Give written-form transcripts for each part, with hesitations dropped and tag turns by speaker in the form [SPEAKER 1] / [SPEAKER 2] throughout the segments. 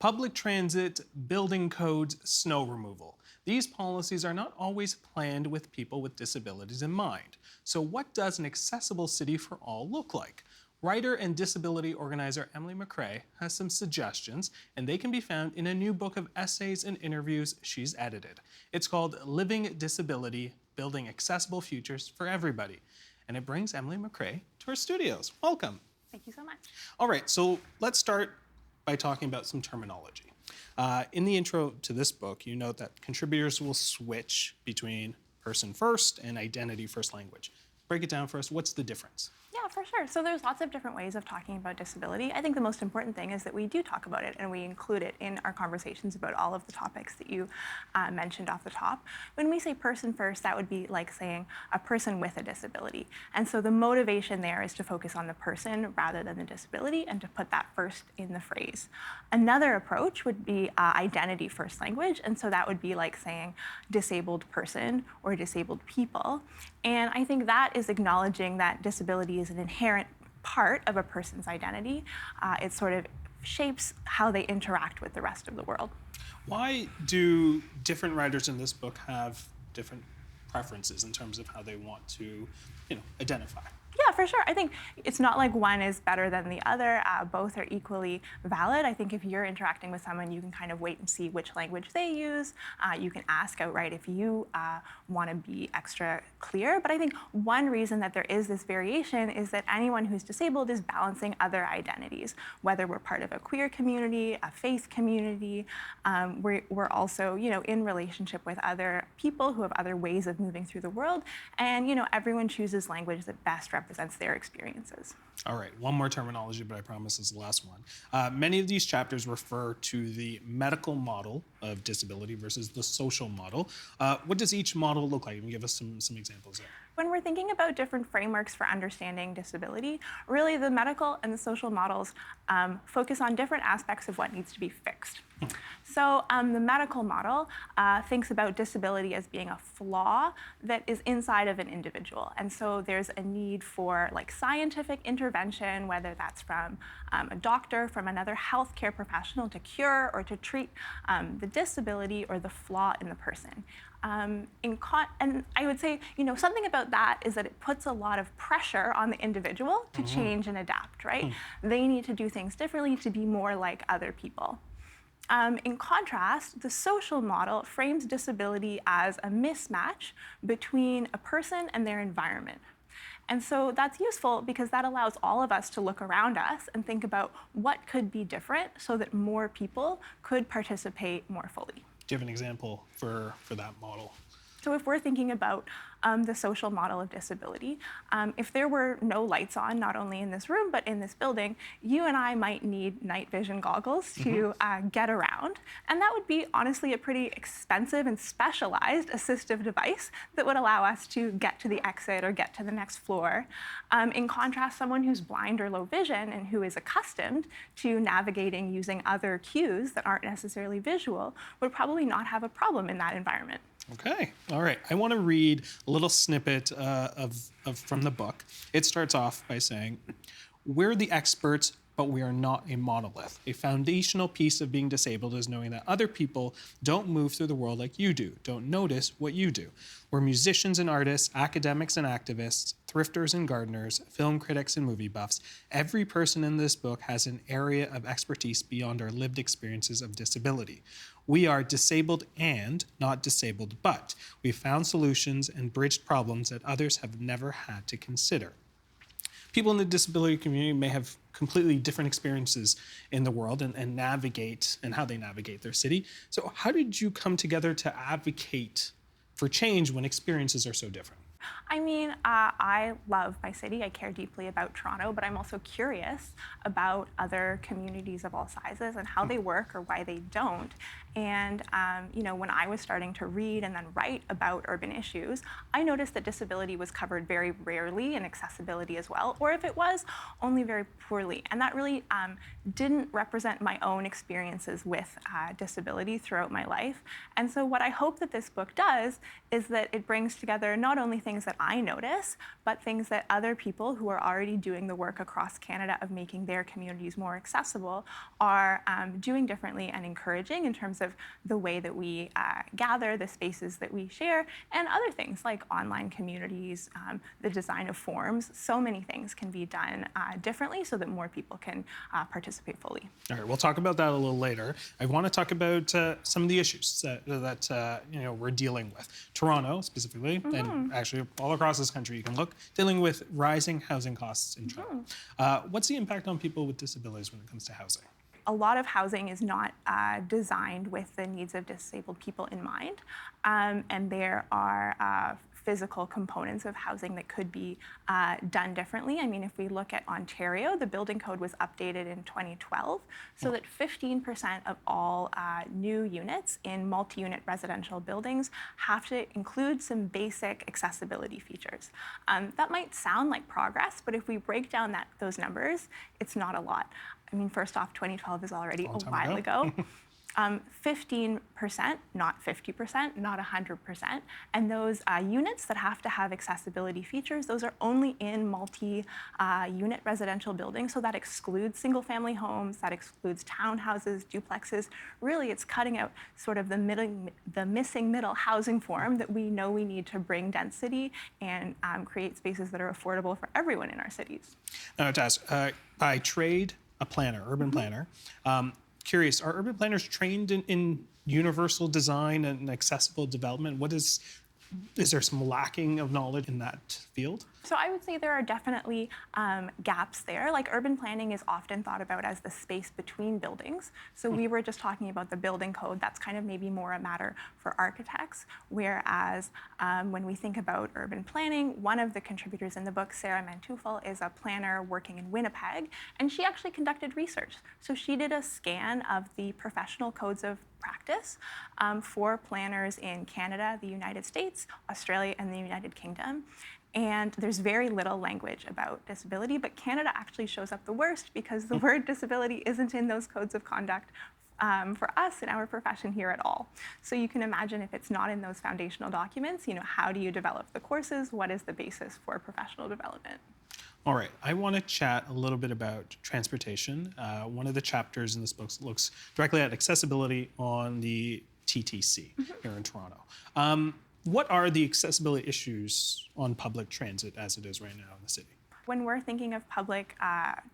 [SPEAKER 1] Public transit, building codes, snow removal. These policies are not always planned with people with disabilities in mind. So what does an accessible city for all look like? Writer and disability organizer Emily Macrae has some suggestions, and they can be found in a new book of essays and interviews she's edited. It's called Living Disability, Building Accessible Futures for Everybody. And it brings Emily Macrae to our studios. Welcome.
[SPEAKER 2] Thank you so much.
[SPEAKER 1] All right, so let's start by talking about some terminology. In the intro to this book, you note that contributors will switch between person first and identity first language. Break it down for us. What's the difference?
[SPEAKER 2] Yeah, for sure. So there's lots of different ways of talking about disability. I think the most important thing is that we do talk about it and we include it in our conversations about all of the topics that you mentioned off the top. When we say person first, that would be like saying a person with a disability. And so the motivation there is to focus on the person rather than the disability and to put that first in the phrase. Another approach would be identity first language. And so that would be like saying disabled person or disabled people. And I think that is acknowledging that disability is an inherent part of a person's identity. It sort of shapes how they interact with the rest of the world.
[SPEAKER 1] Why do different writers in this book have different preferences in terms of how they want to, identify?
[SPEAKER 2] Yeah, for sure. I think it's not like one is better than the other. Both are equally valid. I think if you're interacting with someone, you can kind of wait and see which language they use. You can ask outright if you want to be extra clear. But I think one reason that there is this variation is that anyone who's disabled is balancing other identities, whether we're part of a queer community, a faith community. We're also, in relationship with other people who have other ways of moving through the world. And, everyone chooses language that best represents their experiences.
[SPEAKER 1] All right, one more terminology, but I promise is the last one. Many of these chapters refer to the medical model of disability versus the social model. What does each model look like? Can you give us some examples there?
[SPEAKER 2] When we're thinking about different frameworks for understanding disability, really the medical and the social models focus on different aspects of what needs to be fixed. So the medical model thinks about disability as being a flaw that is inside of an individual. And so there's a need for scientific intervention, whether that's from a doctor, from another healthcare professional to cure or to treat the disability or the flaw in the person. And I would say, something about that is that it puts a lot of pressure on the individual to change and adapt, right? They need to do things differently to be more like other people. In contrast, the social model frames disability as a mismatch between a person and their environment. And so that's useful because that allows all of us to look around us and think about what could be different so that more people could participate more fully.
[SPEAKER 1] Do you have an example for that model?
[SPEAKER 2] So if we're thinking about the social model of disability, if there were no lights on, not only in this room, but in this building, you and I might need night vision goggles to get around. And that would be honestly a pretty expensive and specialized assistive device that would allow us to get to the exit or get to the next floor. In contrast, someone who's blind or low vision and who is accustomed to navigating using other cues that aren't necessarily visual would probably not have a problem in that environment.
[SPEAKER 1] Okay, all right. I want to read a little snippet from the book. It starts off by saying, "We're the experts, but we are not a monolith. A foundational piece of being disabled is knowing that other people don't move through the world like you do, don't notice what you do. We're musicians and artists, academics and activists, thrifters and gardeners, film critics and movie buffs. Every person in this book has an area of expertise beyond our lived experiences of disability. We are disabled and not disabled, but we've found solutions and bridged problems that others have never had to consider." People in the disability community may have completely different experiences in the world and how they navigate their city. So how did you come together to advocate for change when experiences are so different?
[SPEAKER 2] I mean, I love my city. I care deeply about Toronto, but I'm also curious about other communities of all sizes and how they work or why they don't. And, when I was starting to read and then write about urban issues, I noticed that disability was covered very rarely and accessibility as well, or if it was, only very poorly. And that really didn't represent my own experiences with disability throughout my life. And so what I hope that this book does is that it brings together not only things that I notice, but things that other people who are already doing the work across Canada of making their communities more accessible are doing differently and encouraging in terms of the way that we gather, the spaces that we share, and other things like online communities, the design of forums. So many things can be done differently so that more people can participate fully.
[SPEAKER 1] All right, we'll talk about that a little later. I want to talk about some of the issues that we're dealing with. Toronto, specifically, and actually all across this country, you can look, dealing with rising housing costs in Toronto. What's the impact on people with disabilities when it comes to housing?
[SPEAKER 2] A lot of housing is not designed with the needs of disabled people in mind, and there are physical components of housing that could be done differently. I mean, if we look at Ontario, the building code was updated in 2012 so that 15% of all new units in multi-unit residential buildings have to include some basic accessibility features. That might sound like progress, but if we break down those numbers, it's not a lot. I mean, first off, 2012 is already a while ago. 15%, not 50%, not 100%. And those units that have to have accessibility features, those are only in multi-unit residential buildings. So that excludes single-family homes, that excludes townhouses, duplexes. Really, it's cutting out sort of the missing middle housing form that we know we need to bring density and create spaces that are affordable for everyone in our cities.
[SPEAKER 1] Now, Taz, by trade, a planner, urban planner. Curious, are urban planners trained in universal design and accessible development? Is there some lacking of knowledge in that field?
[SPEAKER 2] So I would say there are definitely gaps there. Like urban planning is often thought about as the space between buildings. So we were just talking about the building code. That's kind of maybe more a matter for architects. Whereas when we think about urban planning, one of the contributors in the book, Sarah Mantufel, is a planner working in Winnipeg, and she actually conducted research. So she did a scan of the professional codes of practice for planners in Canada, the United States, Australia, and the United Kingdom. And there's very little language about disability, but Canada actually shows up the worst because the word disability isn't in those codes of conduct for us in our profession here at all. So you can imagine if it's not in those foundational documents, how do you develop the courses? What is the basis for professional development?
[SPEAKER 1] All right, I want to chat a little bit about transportation. One of the chapters in this book looks directly at accessibility on the TTC here in Toronto. What are the accessibility issues on public transit as it is right now in the city?
[SPEAKER 2] When we're thinking of public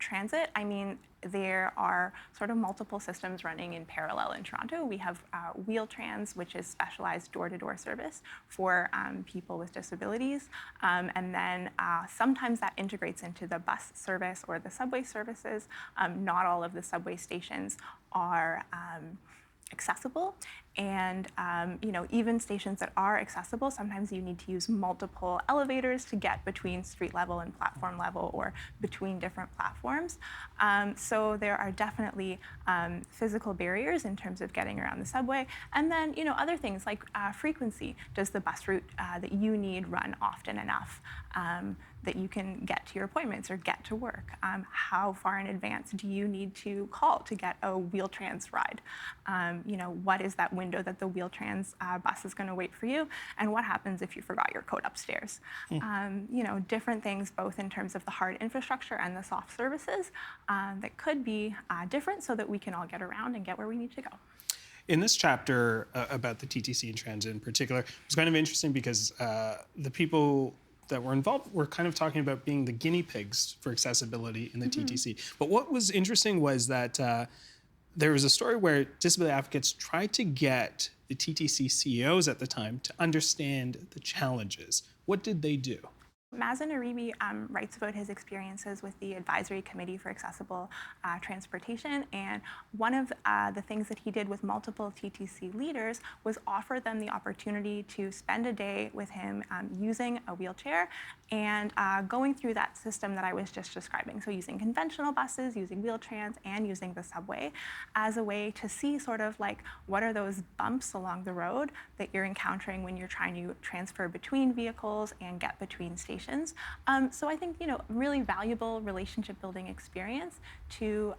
[SPEAKER 2] transit, I mean, there are sort of multiple systems running in parallel in Toronto. We have Wheel-Trans, which is specialized door-to-door service for people with disabilities. And then sometimes that integrates into the bus service or the subway services. Not all of the subway stations are accessible. And even stations that are accessible, sometimes you need to use multiple elevators to get between street level and platform level or between different platforms. So there are definitely physical barriers in terms of getting around the subway. And then other things like frequency. Does the bus route that you need run often enough that you can get to your appointments or get to work? How far in advance do you need to call to get a Wheel-Trans ride? What is that window that the Wheel-Trans bus is going to wait for you? And what happens if you forgot your coat upstairs? Different things both in terms of the hard infrastructure and the soft services that could be different so that we can all get around and get where we need to go.
[SPEAKER 1] In this chapter about the TTC and transit in particular, it was kind of interesting because the people that were involved were kind of talking about being the guinea pigs for accessibility in the TTC. But what was interesting was that there was a story where disability advocates tried to get the TTC CEOs at the time to understand the challenges. What did they do?
[SPEAKER 2] Mazen Aribi writes about his experiences with the Advisory Committee for Accessible Transportation, and one of the things that he did with multiple TTC leaders was offer them the opportunity to spend a day with him using a wheelchair and going through that system that I was just describing. So using conventional buses, using Wheel-Trans, and using the subway as a way to see sort of like what are those bumps along the road that you're encountering when you're trying to transfer between vehicles and get between stations simulations. So I think, really valuable relationship building experience to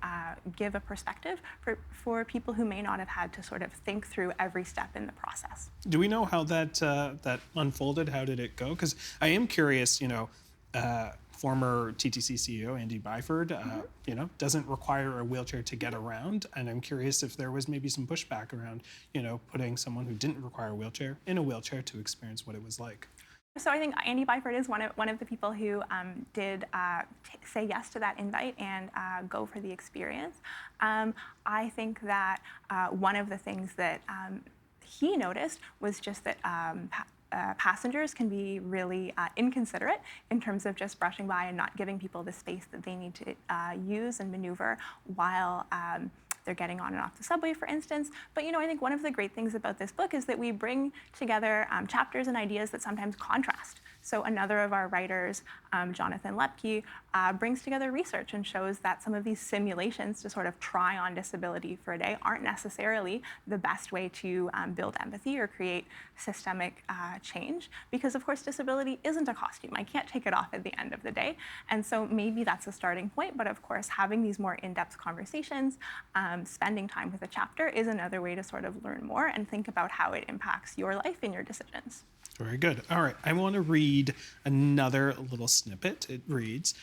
[SPEAKER 2] give a perspective for people who may not have had to sort of think through every step in the process.
[SPEAKER 1] Do we know how that unfolded? How did it go? Because I am curious, former TTC CEO Andy Byford, doesn't require a wheelchair to get around, and I'm curious if there was maybe some pushback around, putting someone who didn't require a wheelchair in a wheelchair to experience what it was like.
[SPEAKER 2] So I think Andy Byford is one of the people who did say yes to that invite and go for the experience. I think that one of the things that he noticed was just that passengers can be really inconsiderate in terms of just brushing by and not giving people the space that they need to use and maneuver while they're getting on and off the subway, for instance. But I think one of the great things about this book is that we bring together chapters and ideas that sometimes contrast. So another of our writers, Jonathan Lepke, brings together research and shows that some of these simulations to sort of try on disability for a day aren't necessarily the best way to build empathy or create systemic change, because of course disability isn't a costume. I can't take it off at the end of the day. And so maybe that's a starting point, but of course having these more in-depth conversations, spending time with a chapter is another way to sort of learn more and think about how it impacts your life and your decisions.
[SPEAKER 1] Very good. All right, I want to read another little snippet. It reads,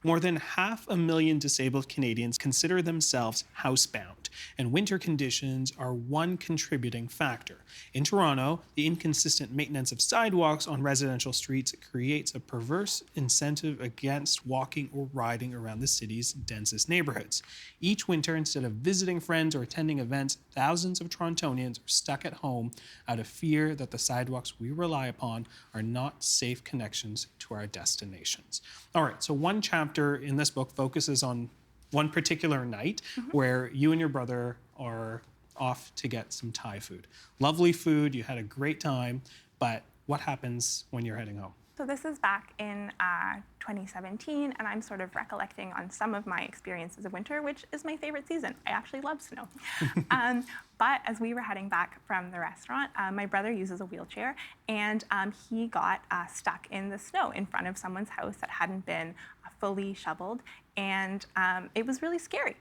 [SPEAKER 1] more than 500,000 disabled Canadians consider themselves housebound, and winter conditions are one contributing factor. In Toronto, the inconsistent maintenance of sidewalks on residential streets creates a perverse incentive against walking or riding around the city's densest neighborhoods. Each winter, instead of visiting friends or attending events, thousands of Torontonians are stuck at home out of fear that the sidewalks we rely upon are not safe connections to our destinations. All right, so one chapter in this book focuses on one particular night where you and your brother are off to get some Thai food. Lovely food, you had a great time, but what happens when you're heading home?
[SPEAKER 2] So this is back in 2017, and I'm sort of recollecting on some of my experiences of winter, which is my favorite season. I actually love snow. But as we were heading back from the restaurant, my brother uses a wheelchair, and he got stuck in the snow in front of someone's house that hadn't been fully shoveled, and it was really scary.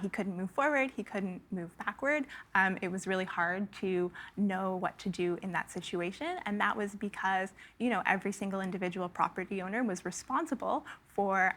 [SPEAKER 2] He couldn't move forward, he couldn't move backward. It was really hard to know what to do in that situation, and that was because every single individual property owner was responsible for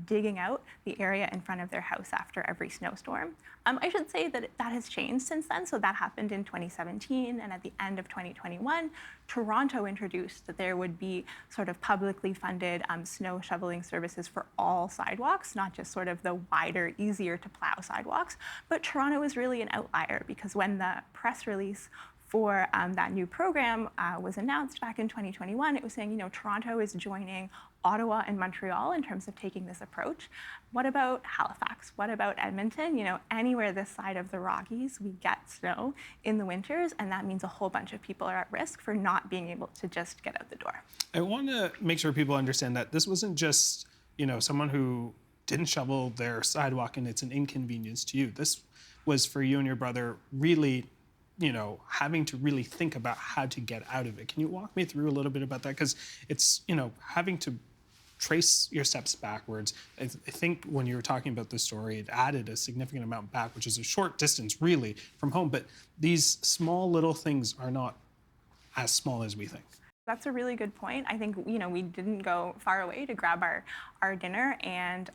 [SPEAKER 2] digging out the area in front of their house after every snowstorm. I should say that that has changed since then. So that happened in 2017, and at the end of 2021, Toronto introduced that there would be sort of publicly funded snow shoveling services for all sidewalks, not just sort of the wider, easier to plow sidewalks. But Toronto is really an outlier, because when the press release for that new program was announced back in 2021, it was saying, Toronto is joining Ottawa and Montreal in terms of taking this approach. What about Halifax? What about Edmonton? Anywhere this side of the Rockies, we get snow in the winters, and that means a whole bunch of people are at risk for not being able to just get out the door.
[SPEAKER 1] I want to make sure people understand that this wasn't just, someone who didn't shovel their sidewalk and it's an inconvenience to you. This was for you and your brother really having to really think about how to get out of it. Can you walk me through a little bit about that? Because it's, having to trace your steps backwards. I think when you were talking about this story, it added a significant amount back, which is a short distance really from home. But these small little things are not as small as we think.
[SPEAKER 2] That's a really good point. I think, we didn't go far away to grab our dinner, and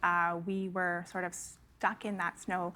[SPEAKER 2] we were sort of stuck in that snow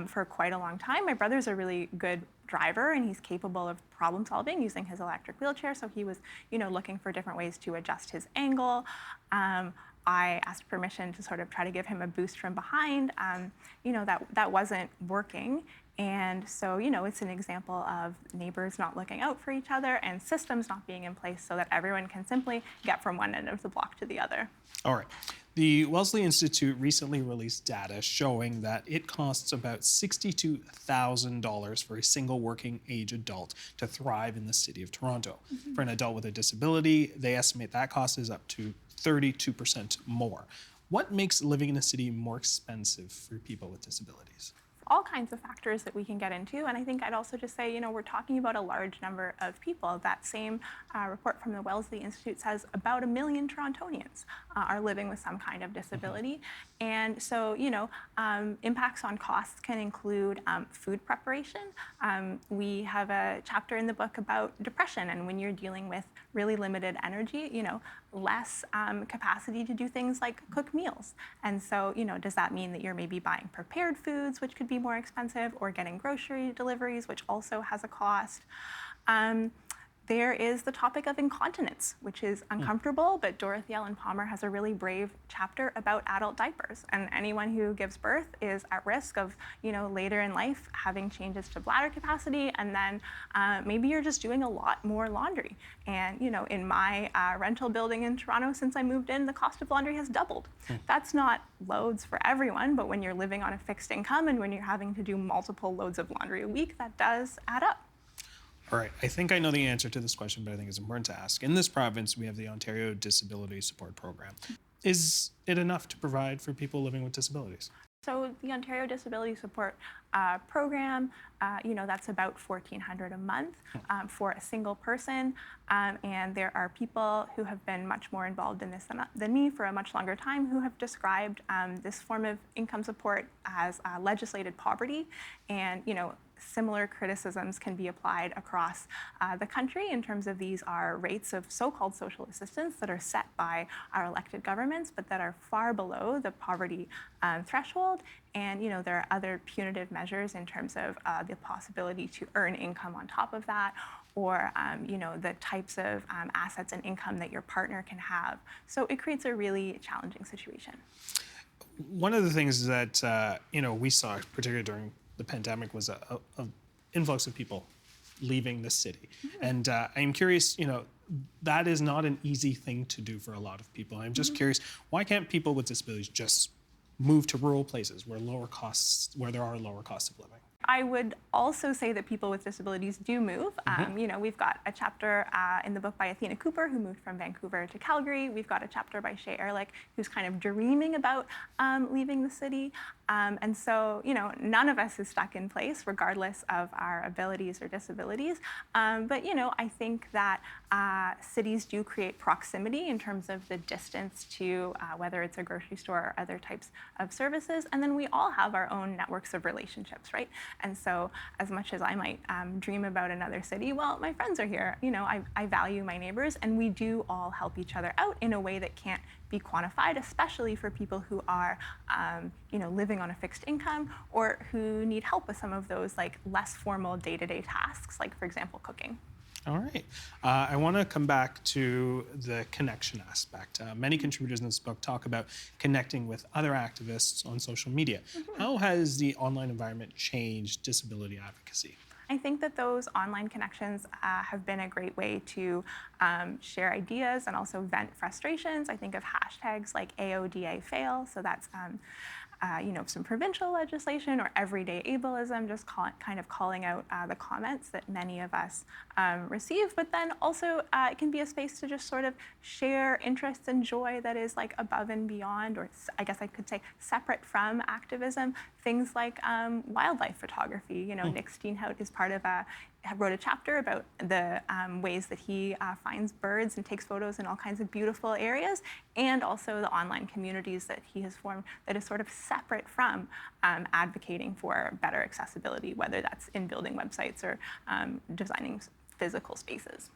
[SPEAKER 2] for quite a long time. My brother's a really good driver, and he's capable of problem solving using his electric wheelchair. So he was, looking for different ways to adjust his angle. I asked permission to sort of try to give him a boost from behind. That wasn't working. And so, it's an example of neighbors not looking out for each other and systems not being in place so that everyone can simply get from one end of the block to the other.
[SPEAKER 1] All right. The Wellesley Institute recently released data showing that it costs about $62,000 for a single working age adult to thrive in the city of Toronto. Mm-hmm. For an adult with a disability, they estimate that cost is up to 32% more. What makes living in a city more expensive for people with disabilities?
[SPEAKER 2] all kinds of factors that we can get into. And I think I'd also just say, we're talking about a large number of people. That same report from the Wellesley Institute says about 1 million Torontonians are living with some kind of disability. And so, impacts on costs can include food preparation. We have a chapter in the book about depression, and when you're dealing with really limited energy, less capacity to do things like cook meals. And so, does that mean that you're maybe buying prepared foods, which could be more expensive, or getting grocery deliveries, which also has a cost? There is the topic of incontinence, which is uncomfortable, but Dorothy Ellen Palmer has a really brave chapter about adult diapers. And anyone who gives birth is at risk of, later in life having changes to bladder capacity, and then maybe you're just doing a lot more laundry. And, in my rental building in Toronto, since I moved in, the cost of laundry has doubled. That's not loads for everyone, but when you're living on a fixed income and when you're having to do multiple loads of laundry a week, that does add up.
[SPEAKER 1] All right, I think I know the answer to this question, but I think it's important to ask. In this province, we have the Ontario Disability Support Program. Is it enough to provide for people living with disabilities?
[SPEAKER 2] So the Ontario Disability Support Program, that's about $1,400 a month for a single person. And there are people who have been much more involved in this than me for a much longer time who have described this form of income support as legislated poverty. And, similar criticisms can be applied across the country in terms of these are rates of so-called social assistance that are set by our elected governments, but that are far below the poverty threshold. And there are other punitive measures in terms of the possibility to earn income on top of that, or the types of assets and income that your partner can have. So it creates a really challenging situation.
[SPEAKER 1] One of the things that we saw, particularly during the pandemic, was a influx of people leaving the city. And I'm curious, that is not an easy thing to do for a lot of people. I'm just curious, why can't people with disabilities just move to rural places where there are lower costs of living?
[SPEAKER 2] I would also say that people with disabilities do move. We've got a chapter in the book by Athena Cooper, who moved from Vancouver to Calgary. We've got a chapter by Shay Ehrlich, who's kind of dreaming about leaving the city. And so, none of us is stuck in place, regardless of our abilities or disabilities. But, I think that cities do create proximity in terms of the distance to whether it's a grocery store or other types of services. And then we all have our own networks of relationships, right? And so as much as I might dream about another city, well, my friends are here. I value my neighbors, and we do all help each other out in a way that can't be quantified, especially for people who are, living on a fixed income or who need help with some of those less formal day-to-day tasks, like, for example, cooking.
[SPEAKER 1] All right. I want to come back to the connection aspect. Many contributors in this book talk about connecting with other activists on social media. How has the online environment changed disability advocacy?
[SPEAKER 2] I think that those online connections have been a great way to share ideas and also vent frustrations. I think of hashtags like AODA fail, so that's some provincial legislation, or everyday ableism, just kind of calling out the comments that many of us receive. But then also it can be a space to just sort of share interests and joy that is above and beyond, or I guess I could say separate from activism. Things like wildlife photography. Nick Steenhout is wrote a chapter about the ways that he finds birds and takes photos in all kinds of beautiful areas, and also the online communities that he has formed that is sort of separate from advocating for better accessibility, whether that's in building websites or designing physical spaces.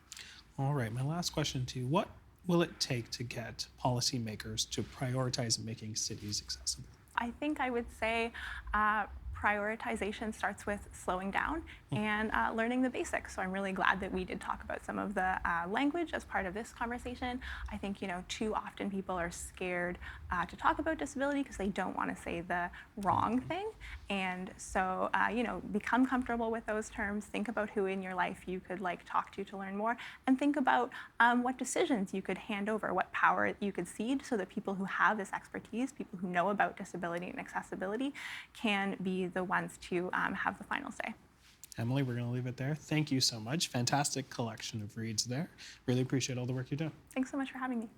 [SPEAKER 1] All right, my last question to you. What will it take to get policymakers to prioritize making cities accessible?
[SPEAKER 2] I think I would say prioritization starts with slowing down and learning the basics. So I'm really glad that we did talk about some of the language as part of this conversation. I think, too often people are scared to talk about disability because they don't want to say the wrong thing. And so, become comfortable with those terms. Think about who in your life you could talk to learn more, and think about what decisions you could hand over, what power you could cede, so that people who have this expertise, people who know about disability and accessibility, can be the ones to have the final say.
[SPEAKER 1] Emily, we're going to leave it there. Thank you so much. Fantastic collection of reads there. Really appreciate all the work you do.
[SPEAKER 2] Thanks so much for having me.